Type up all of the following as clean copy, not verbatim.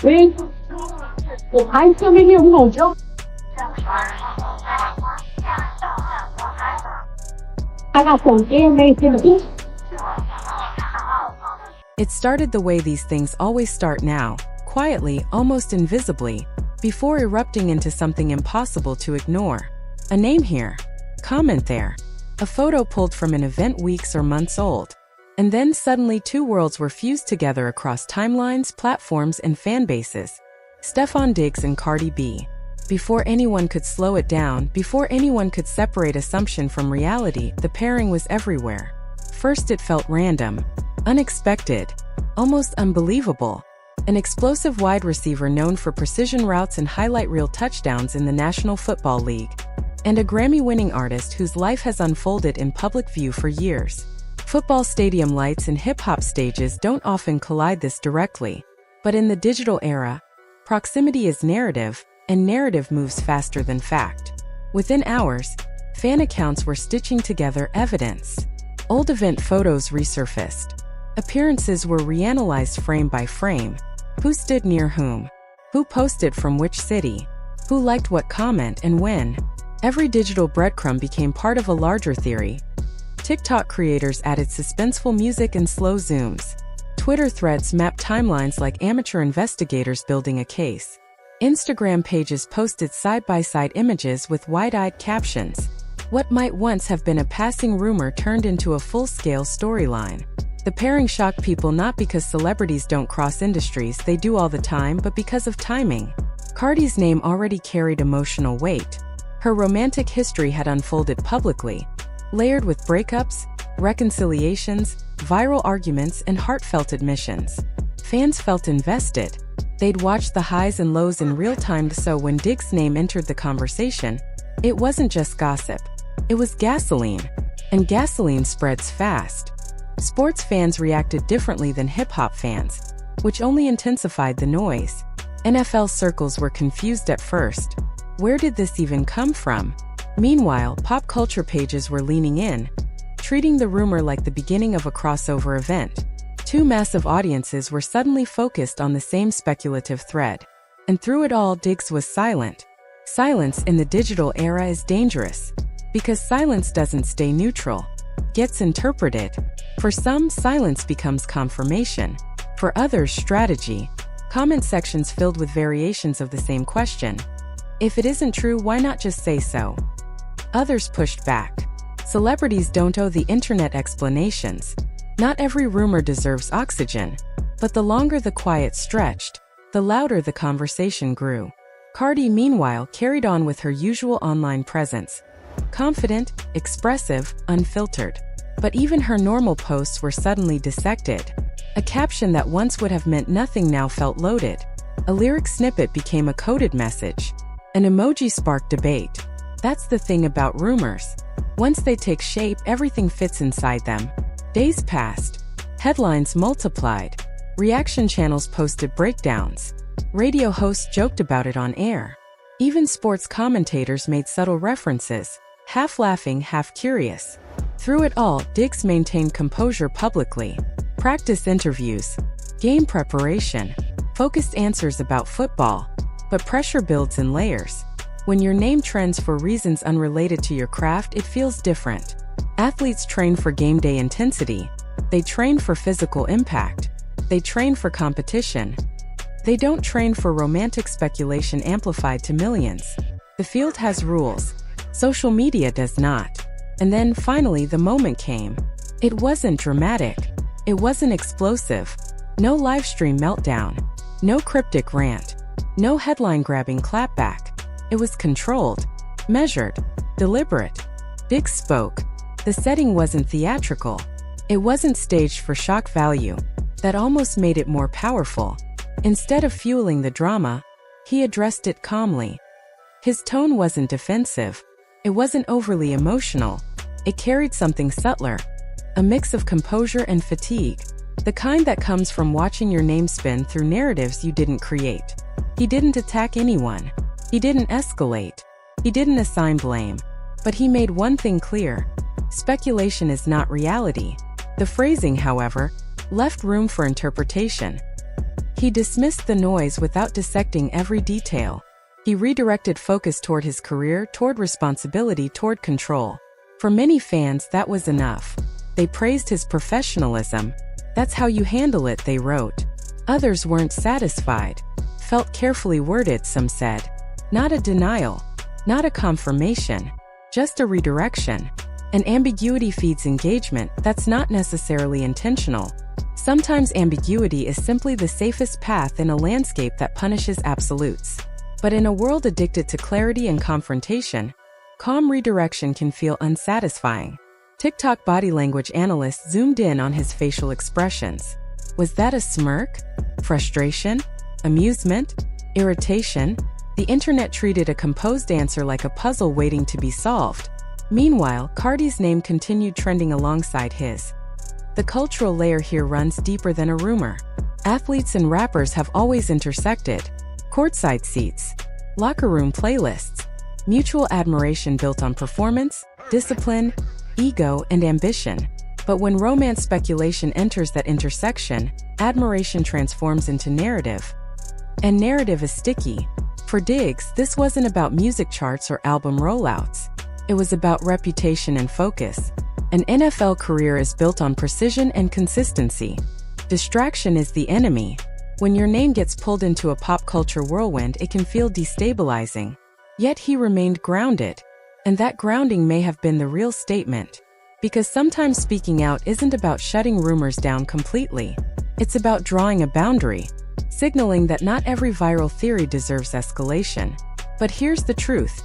喂，我还这边业务我就I got some amazing things. It started the way these things always start now, quietly, almost invisibly, before erupting into something impossible to ignore. A name here, comment there, a photo pulled from an event weeks or months old. And then suddenly two worlds were fused together across timelines, platforms, and fan bases. Stefon Diggs and Cardi B. Before anyone could slow it down, before anyone could separate assumption from reality, the pairing was everywhere. First it felt random, unexpected, almost unbelievable. An explosive wide receiver known for precision routes and highlight reel touchdowns in the National Football League. And a Grammy-winning artist whose life has unfolded in public view for years. Football stadium lights and hip-hop stages don't often collide this directly. But in the digital era, proximity is narrative, and narrative moves faster than fact. Within hours, fan accounts were stitching together evidence. Old event photos resurfaced. Appearances were reanalyzed frame by frame. Who stood near whom? Who posted from which city? Who liked what comment and when? Every digital breadcrumb became part of a larger theory. TikTok creators added suspenseful music and slow zooms. Twitter threads mapped timelines like amateur investigators building a case. Instagram pages posted side-by-side images with wide-eyed captions. What might once have been a passing rumor turned into a full-scale storyline. The pairing shocked people not because celebrities don't cross industries, they do all the time, but because of timing. Cardi's name already carried emotional weight. Her romantic history had unfolded publicly, layered with breakups, reconciliations, viral arguments, and heartfelt admissions. Fans felt invested. They'd watched the highs and lows in real time, so when Diggs' name entered the conversation, it wasn't just gossip. It was gasoline. And gasoline spreads fast. Sports fans reacted differently than hip-hop fans, which only intensified the noise. NFL circles were confused at first. Where did this even come from? Meanwhile, pop culture pages were leaning in, treating the rumor like the beginning of a crossover event. Two massive audiences were suddenly focused on the same speculative thread. And through it all, Diggs was silent. Silence in the digital era is dangerous, because silence doesn't stay neutral. Gets interpreted. For some, silence becomes confirmation. For others, strategy. Comment sections filled with variations of the same question. If it isn't true, why not just say so? Others pushed back. Celebrities don't owe the internet explanations. Not every rumor deserves oxygen. But the longer the quiet stretched, the louder the conversation grew. Cardi, meanwhile, carried on with her usual online presence. Confident, expressive, unfiltered. But even her normal posts were suddenly dissected. A caption that once would have meant nothing now felt loaded. A lyric snippet became a coded message. An emoji sparked debate. That's the thing about rumors. Once they take shape, everything fits inside them. Days passed. Headlines multiplied. Reaction channels posted breakdowns. Radio hosts joked about it on air. Even sports commentators made subtle references, half laughing, half curious. Through it all, Diggs maintained composure publicly. Practice interviews, game preparation, focused answers about football. But pressure builds in layers. When your name trends for reasons unrelated to your craft, it feels different. Athletes train for game day intensity. They train for physical impact. They train for competition. They don't train for romantic speculation amplified to millions. The field has rules. Social media does not. And then, finally, the moment came. It wasn't dramatic. It wasn't explosive. No livestream meltdown. No cryptic rant. No headline-grabbing clapback. It was controlled, measured, deliberate. Diggs spoke. The setting wasn't theatrical. It wasn't staged for shock value. That almost made it more powerful. Instead of fueling the drama, he addressed it calmly. His tone wasn't defensive. It wasn't overly emotional. It carried something subtler. A mix of composure and fatigue. The kind that comes from watching your name spin through narratives you didn't create. He didn't attack anyone. He didn't escalate. He didn't assign blame. But he made one thing clear. Speculation is not reality. The phrasing, however, left room for interpretation. He dismissed the noise without dissecting every detail. He redirected focus toward his career, toward responsibility, toward control. For many fans, that was enough. They praised his professionalism. "That's how you handle it," they wrote. Others weren't satisfied. "Felt carefully worded," some said. Not a denial. Not a confirmation. Just a redirection. And ambiguity feeds engagement. That's not necessarily intentional. Sometimes ambiguity is simply the safest path in a landscape that punishes absolutes. But in a world addicted to clarity and confrontation, calm redirection can feel unsatisfying. TikTok body language analysts zoomed in on his facial expressions. Was that a smirk? Frustration? Amusement? Irritation? The internet treated a composed answer like a puzzle waiting to be solved. Meanwhile, Cardi's name continued trending alongside his. The cultural layer here runs deeper than a rumor. Athletes and rappers have always intersected. Courtside seats, locker room playlists, mutual admiration built on performance, discipline, ego, and ambition. But when romance speculation enters that intersection, admiration transforms into narrative. And narrative is sticky. For Diggs, this wasn't about music charts or album rollouts. It was about reputation and focus. An NFL career is built on precision and consistency. Distraction is the enemy. When your name gets pulled into a pop culture whirlwind, it can feel destabilizing. Yet he remained grounded. And that grounding may have been the real statement. Because sometimes speaking out isn't about shutting rumors down completely. It's about drawing a boundary, signaling that not every viral theory deserves escalation. But here's the truth.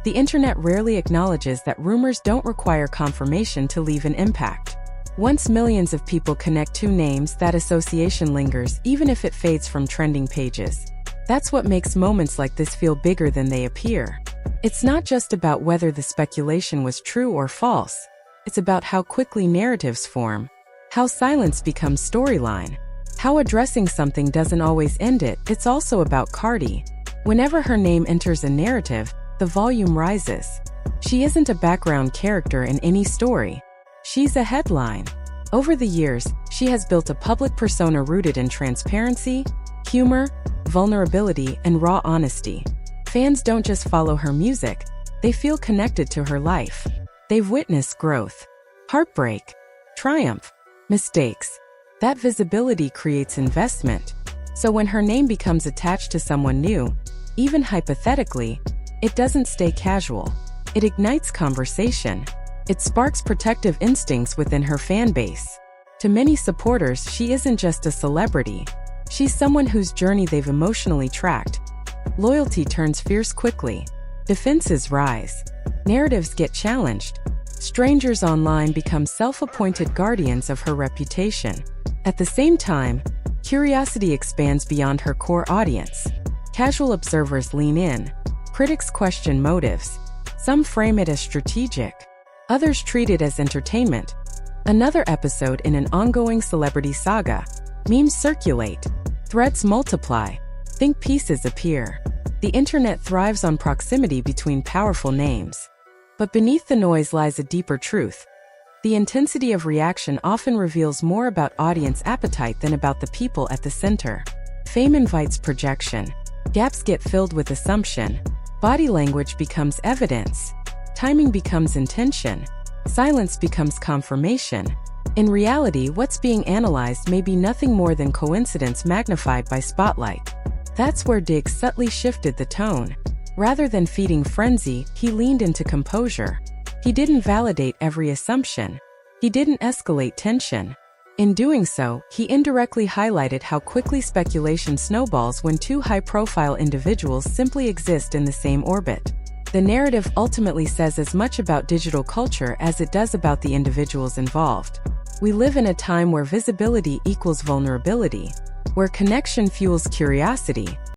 The internet rarely acknowledges that rumors don't require confirmation to leave an impact. Once millions of people connect two names, that association lingers, even if it fades from trending pages. That's what makes moments like this feel bigger than they appear. It's not just about whether the speculation was true or false. It's about how quickly narratives form, how silence becomes storyline, how addressing something doesn't always end it. It's also about Cardi. Whenever her name enters a narrative, the volume rises. She isn't a background character in any story. She's a headline. Over the years, she has built a public persona rooted in transparency, humor, vulnerability, and raw honesty. Fans don't just follow her music, they feel connected to her life. They've witnessed growth, heartbreak, triumph, mistakes. That visibility creates investment. So when her name becomes attached to someone new, even hypothetically, it doesn't stay casual. It ignites conversation. It sparks protective instincts within her fan base. To many supporters, she isn't just a celebrity. She's someone whose journey they've emotionally tracked. Loyalty turns fierce quickly. Defenses rise. Narratives get challenged. Strangers online become self-appointed guardians of her reputation. At the same time, curiosity expands beyond her core audience. Casual observers lean in. Critics question motives. Some frame it as strategic. Others treat it as entertainment. Another episode in an ongoing celebrity saga. Memes circulate. Threads multiply. Think pieces appear. The internet thrives on proximity between powerful names. But beneath the noise lies a deeper truth. The intensity of reaction often reveals more about audience appetite than about the people at the center. Fame invites projection. Gaps get filled with assumption. Body language becomes evidence. Timing becomes intention. Silence becomes confirmation. In reality, what's being analyzed may be nothing more than coincidence magnified by spotlight. That's where Diggs subtly shifted the tone. Rather than feeding frenzy, he leaned into composure. He didn't validate every assumption. He didn't escalate tension. In doing so, he indirectly highlighted how quickly speculation snowballs when two high-profile individuals simply exist in the same orbit. The narrative ultimately says as much about digital culture as it does about the individuals involved. We live in a time where visibility equals vulnerability, where connection fuels curiosity,